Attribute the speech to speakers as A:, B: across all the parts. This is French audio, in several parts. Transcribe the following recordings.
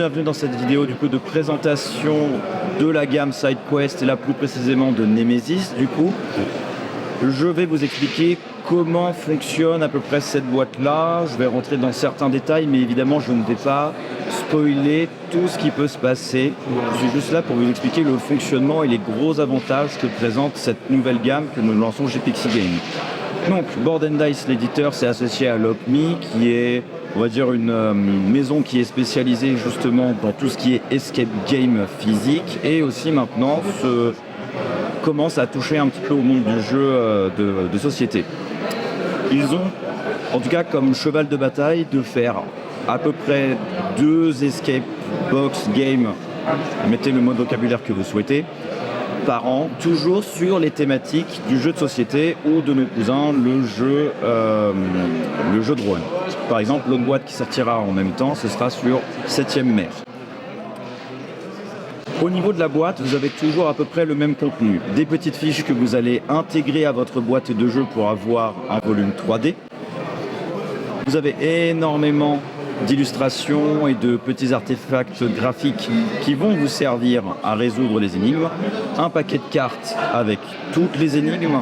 A: bienvenue dans cette vidéo du coup de présentation de la gamme SideQuest et là plus précisément de Nemesis. Du coup, je vais vous expliquer comment fonctionne à peu près cette boîte-là. Je vais rentrer dans certains détails, mais évidemment je ne vais pas spoiler tout ce qui peut se passer. Je suis juste là pour vous expliquer le fonctionnement et les gros avantages que présente cette nouvelle gamme que nous lançons chez Pixie Game. Donc, Board & Dice, l'éditeur, c'est associé à Lockme, qui est, on va dire, une maison qui est spécialisée justement dans tout ce qui est escape game physique et aussi maintenant commence à toucher un petit peu au monde du jeu de société. Ils ont, en tout cas comme cheval de bataille, de faire à peu près 2 escape box games, mettez le mot de vocabulaire que vous souhaitez, par an, toujours sur les thématiques du jeu de société ou de nos cousins, le jeu de rôle. Par exemple, l'autre boîte qui sortira en même temps, ce sera sur 7e mer. Au niveau de la boîte, vous avez toujours à peu près le même contenu. Des petites fiches que vous allez intégrer à votre boîte de jeu pour avoir un volume 3D. Vous avez énormément d'illustrations et de petits artefacts graphiques qui vont vous servir à résoudre les énigmes. Un paquet de cartes avec toutes les énigmes.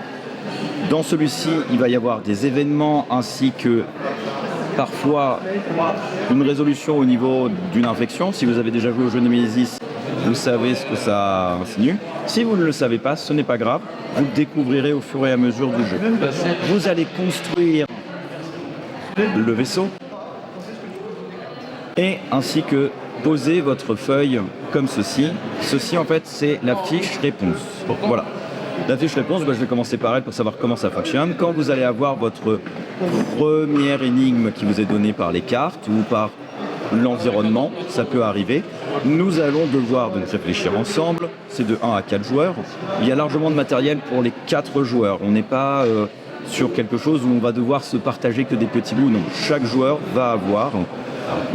A: Dans celui-ci, il va y avoir des événements ainsi que parfois une résolution au niveau d'une infection. Si vous avez déjà joué au jeu Nemesis, vous savez ce que ça insinue. Si vous ne le savez pas, ce n'est pas grave. Vous le découvrirez au fur et à mesure du jeu. Vous allez construire le vaisseau et ainsi que poser votre feuille comme ceci. Ceci en fait c'est la fiche réponse. Voilà. La fiche réponse, je vais commencer par elle pour savoir comment ça fonctionne. Quand vous allez avoir votre première énigme qui vous est donnée par les cartes ou par l'environnement, ça peut arriver. Nous allons devoir donc réfléchir ensemble. C'est de 1 à 4 joueurs. Il y a largement de matériel pour les 4 joueurs. On n'est pas sur quelque chose où on va devoir se partager que des petits bouts. Non, chaque joueur va avoir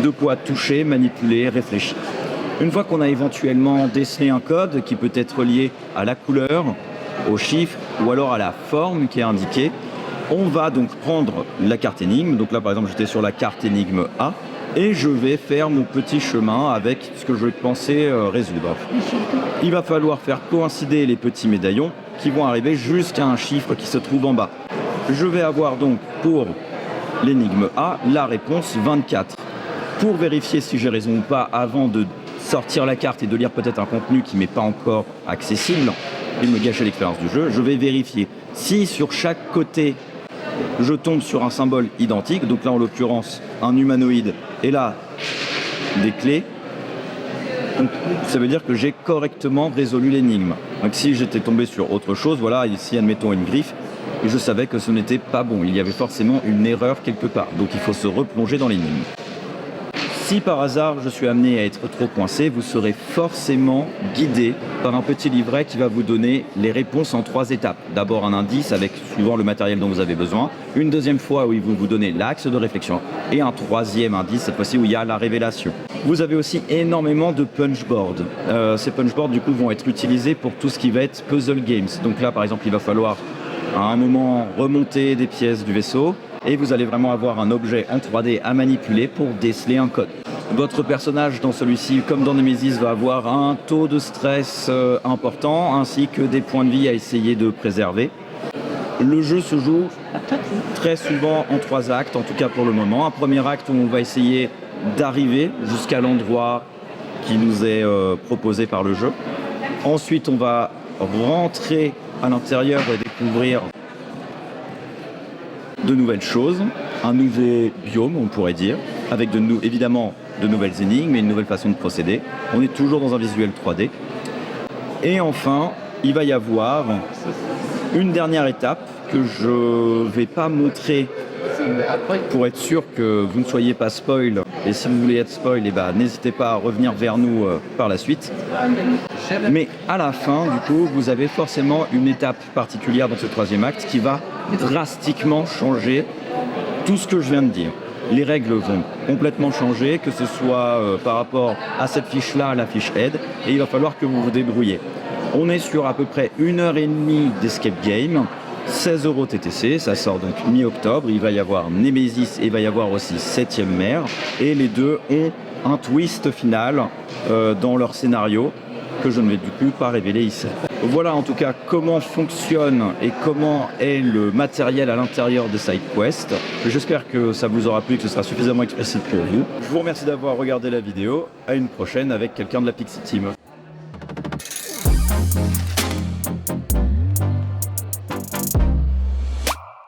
A: de quoi toucher, manipuler, réfléchir. Une fois qu'on a éventuellement décelé un code qui peut être lié à la couleur, au chiffre ou alors à la forme qui est indiquée, on va donc prendre la carte énigme. Donc là par exemple j'étais sur la carte énigme A et je vais faire mon petit chemin avec ce que je vais penser résoudre. Il va falloir faire coïncider les petits médaillons qui vont arriver jusqu'à un chiffre qui se trouve en bas. Je vais avoir donc pour l'énigme A la réponse 24. Pour vérifier si j'ai raison ou pas, avant de sortir la carte et de lire peut-être un contenu qui m'est pas encore accessible et de me gâcher l'expérience du jeu, je vais vérifier si sur chaque côté je tombe sur un symbole identique, donc là en l'occurrence un humanoïde et là des clés, donc, ça veut dire que j'ai correctement résolu l'énigme. Donc si j'étais tombé sur autre chose, voilà, ici admettons une griffe, et je savais que ce n'était pas bon, il y avait forcément une erreur quelque part, donc il faut se replonger dans l'énigme. Si par hasard je suis amené à être trop coincé, vous serez forcément guidé par un petit livret qui va vous donner les réponses en 3 étapes. D'abord un indice avec suivant le matériel dont vous avez besoin, une deuxième fois où il va vous donner l'axe de réflexion et un troisième indice, cette fois-ci où il y a la révélation. Vous avez aussi énormément de punchboards. Ces punchboards du coup vont être utilisés pour tout ce qui va être puzzle games. Donc là par exemple il va falloir à un moment remonter des pièces du vaisseau et vous allez vraiment avoir un objet en 3D à manipuler pour déceler un code. Votre personnage dans celui-ci, comme dans Nemesis, va avoir un taux de stress important ainsi que des points de vie à essayer de préserver. Le jeu se joue très souvent en 3 actes, en tout cas pour le moment. Un premier acte où on va essayer d'arriver jusqu'à l'endroit qui nous est proposé par le jeu. Ensuite, on va rentrer à l'intérieur et découvrir de nouvelles choses, un nouveau biome on pourrait dire, avec évidemment de nouvelles énigmes et une nouvelle façon de procéder. On est toujours dans un visuel 3D. Et enfin, il va y avoir une dernière étape que je ne vais pas montrer pour être sûr que vous ne soyez pas spoil. Et si vous voulez être spoil, n'hésitez pas à revenir vers nous par la suite. Mais à la fin, du coup, vous avez forcément une étape particulière dans ce 3e acte qui va drastiquement changer tout ce que je viens de dire. Les règles vont complètement changer, que ce soit par rapport à cette fiche-là, la fiche aide, et il va falloir que vous vous débrouillez. On est sur à peu près 1h30 d'escape game. 16 € TTC, ça sort donc mi-octobre. Il va y avoir Nemesis et il va y avoir aussi 7e mer. Et les deux ont un twist final dans leur scénario que je ne vais du coup pas révéler ici. Voilà en tout cas comment fonctionne et comment est le matériel à l'intérieur des SideQuest. J'espère que ça vous aura plu et que ce sera suffisamment explicite pour vous. Je vous remercie d'avoir regardé la vidéo. À une prochaine avec quelqu'un de la Pixie Team.